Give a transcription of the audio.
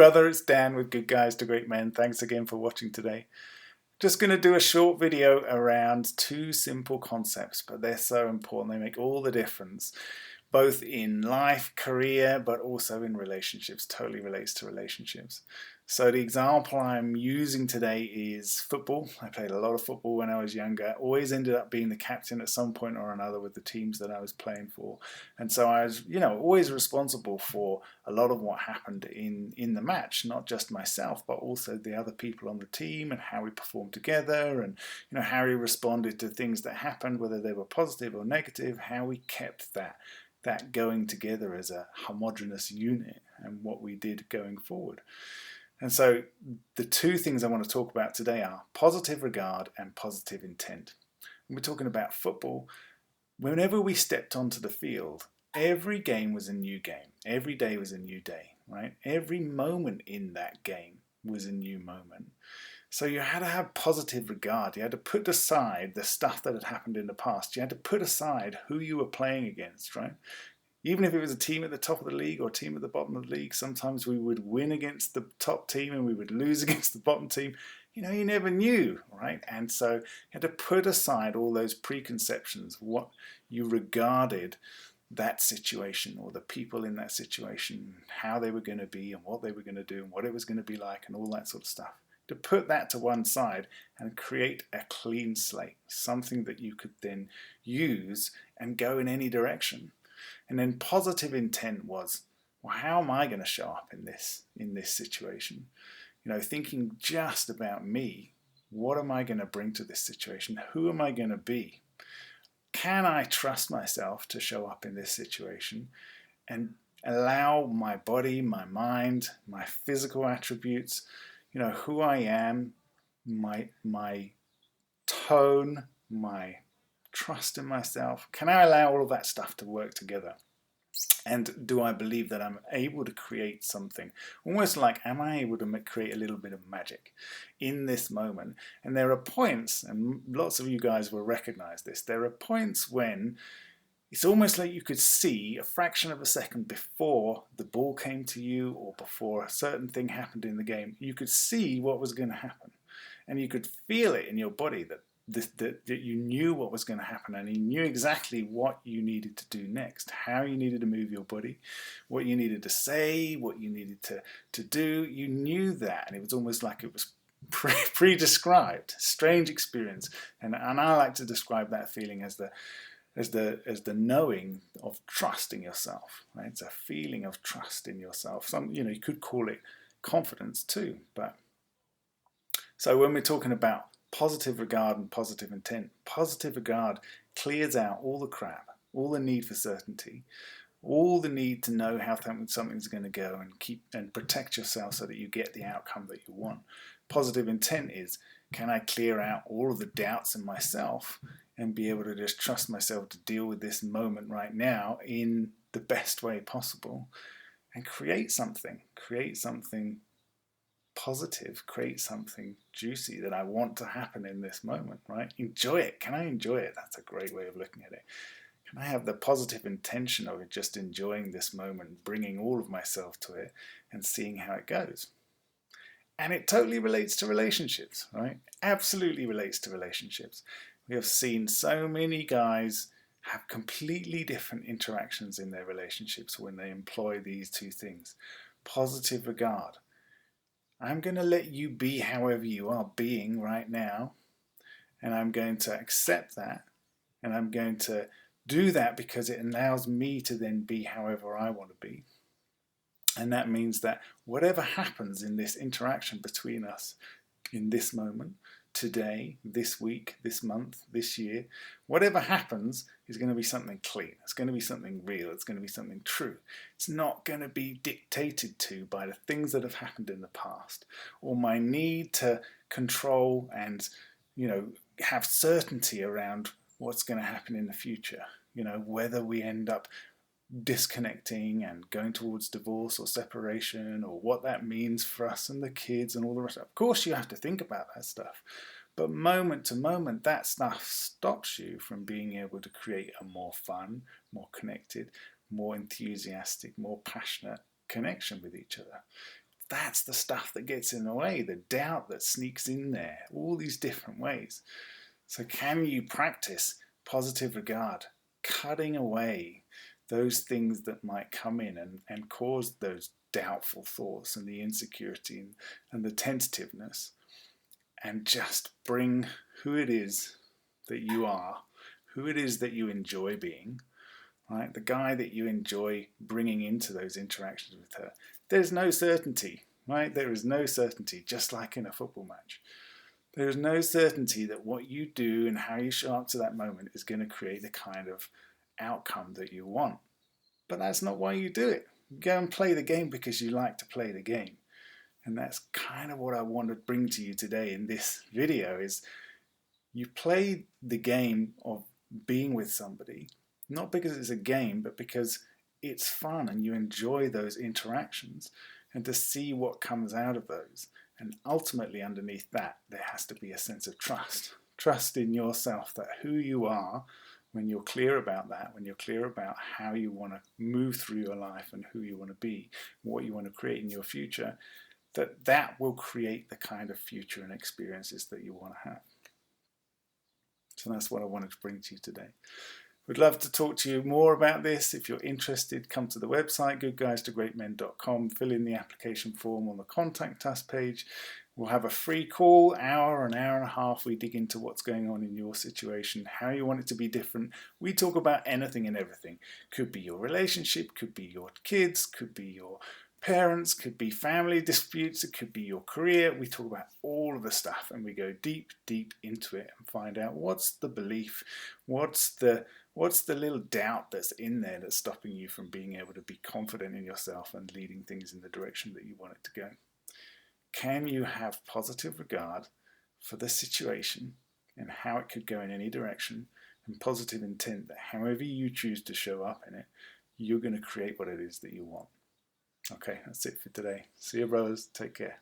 brother, it's Dan with Good Guys to Great Men. Thanks again for watching today. Just going to do a short video around two simple concepts, but they're so important. They make all the difference, both in life, career, but also in relationships. Totally relates to relationships. So the example I'm using today is football. I played a lot of football when I was younger. Always ended up being the captain at some point or another with the teams that I was playing for. And so I was, always responsible for a lot of what happened in the match, not just myself, but also the other people on the team and how we performed together and, how we responded to things that happened, whether they were positive or negative, how we kept that going together as a homogeneous unit and what we did going forward. And so the two things I want to talk about today are positive regard and positive intent. When we're talking about football, whenever we stepped onto the field, every game was a new game. Every day was a new day, right? Every moment in that game was a new moment. So you had to have positive regard. You had to put aside the stuff that had happened in the past. You had to put aside who you were playing against, right? Even if it was a team at the top of the league or a team at the bottom of the league, sometimes we would win against the top team and we would lose against the bottom team. You never knew, right? And so you had to put aside all those preconceptions, what you regarded that situation or the people in that situation, how they were going to be and what they were going to do and what it was going to be like and all that sort of stuff. To put that to one side and create a clean slate, something that you could then use and go in any direction. And then positive intent was, well, how am I going to show up in this situation? Thinking just about me, what am I going to bring to this situation? Who am I going to be? Can I trust myself to show up in this situation and allow my body, my mind, my physical attributes, who I am, my tone, my trust in myself, can I allow all of that stuff to work together? And do I believe that I'm able to create something? Almost like, am I able to create a little bit of magic in this moment? And there are points, and lots of you guys will recognize this, there are points when it's almost like you could see a fraction of a second before the ball came to you or before a certain thing happened in the game. You could see what was going to happen. And you could feel it in your body that you knew what was going to happen and you knew exactly what you needed to do next, how you needed to move your body, what you needed to say, what you needed to do. You knew that, and it was almost like it was pre-described. Strange experience. And I like to describe that feeling as the knowing of trust in yourself, right? It's a feeling of trust in yourself. You could call it confidence too. But so when we're talking about positive regard and positive intent, positive regard clears out all the crap, all the need for certainty, all the need to know how something's going to go and keep and protect yourself so that you get the outcome that you want. Positive intent is, can I clear out all of the doubts in myself and be able to just trust myself to deal with this moment right now in the best way possible and create something positive, create something juicy that I want to happen in this moment, right? Enjoy it. Can I enjoy it? That's a great way of looking at it. Can I have the positive intention of just enjoying this moment, bringing all of myself to it and seeing how it goes? And it totally relates to relationships, right? Absolutely relates to relationships. We have seen so many guys have completely different interactions in their relationships when they employ these two things. Positive regard. I'm going to let you be however you are being right now, and I'm going to accept that, and I'm going to do that because it allows me to then be however I want to be. And that means that whatever happens in this interaction between us in this moment, today, this week, this month, this year, whatever happens is going to be something clean. It's going to be something real. It's going to be something true. It's not going to be dictated to by the things that have happened in the past or my need to control and, have certainty around what's going to happen in the future. Whether we end up disconnecting and going towards divorce or separation or what that means for us and the kids and all the rest. Of course you have to think about that stuff, but moment to moment that stuff stops you from being able to create a more fun, more connected, more enthusiastic, more passionate connection with each other. that's the stuff that gets in the way, the doubt that sneaks in there, all these different ways. So can you practice positive regard, cutting away those things that might come in and cause those doubtful thoughts and the insecurity and the tentativeness, and just bring who it is that you are, who it is that you enjoy being, right? The guy that you enjoy bringing into those interactions with her. There's no certainty, right? There is no certainty, just like in a football match. There is no certainty that what you do and how you show up to that moment is going to create the kind of outcome that you want. But that's not why you do it. You go and play the game because you like to play the game. And that's kind of what I want to bring to you today in this video is you play the game of being with somebody, not because it's a game, but because it's fun and you enjoy those interactions, and to see what comes out of those. And ultimately underneath that, there has to be a sense of trust. Trust in yourself that who you are, when you're clear about that, when you're clear about how you want to move through your life and who you want to be, what you want to create in your future, that will create the kind of future and experiences that you want to have. So that's what I wanted to bring to you today. We'd love to talk to you more about this. If you're interested, come to the website, goodguystogreatmen.com, fill in the application form on the Contact Us page. We'll have a free call, an hour and a half. We dig into what's going on in your situation, how you want it to be different. We talk about anything and everything. Could be your relationship, could be your kids, could be your parents, could be family disputes, it could be your career. We talk about all of the stuff and we go deep, deep into it and find out what's the belief, what's the little doubt that's in there that's stopping you from being able to be confident in yourself and leading things in the direction that you want it to go. Can you have positive regard for the situation and how it could go in any direction, and positive intent that however you choose to show up in it, you're going to create what it is that you want. Okay, that's it for today. See you, brothers. Take care.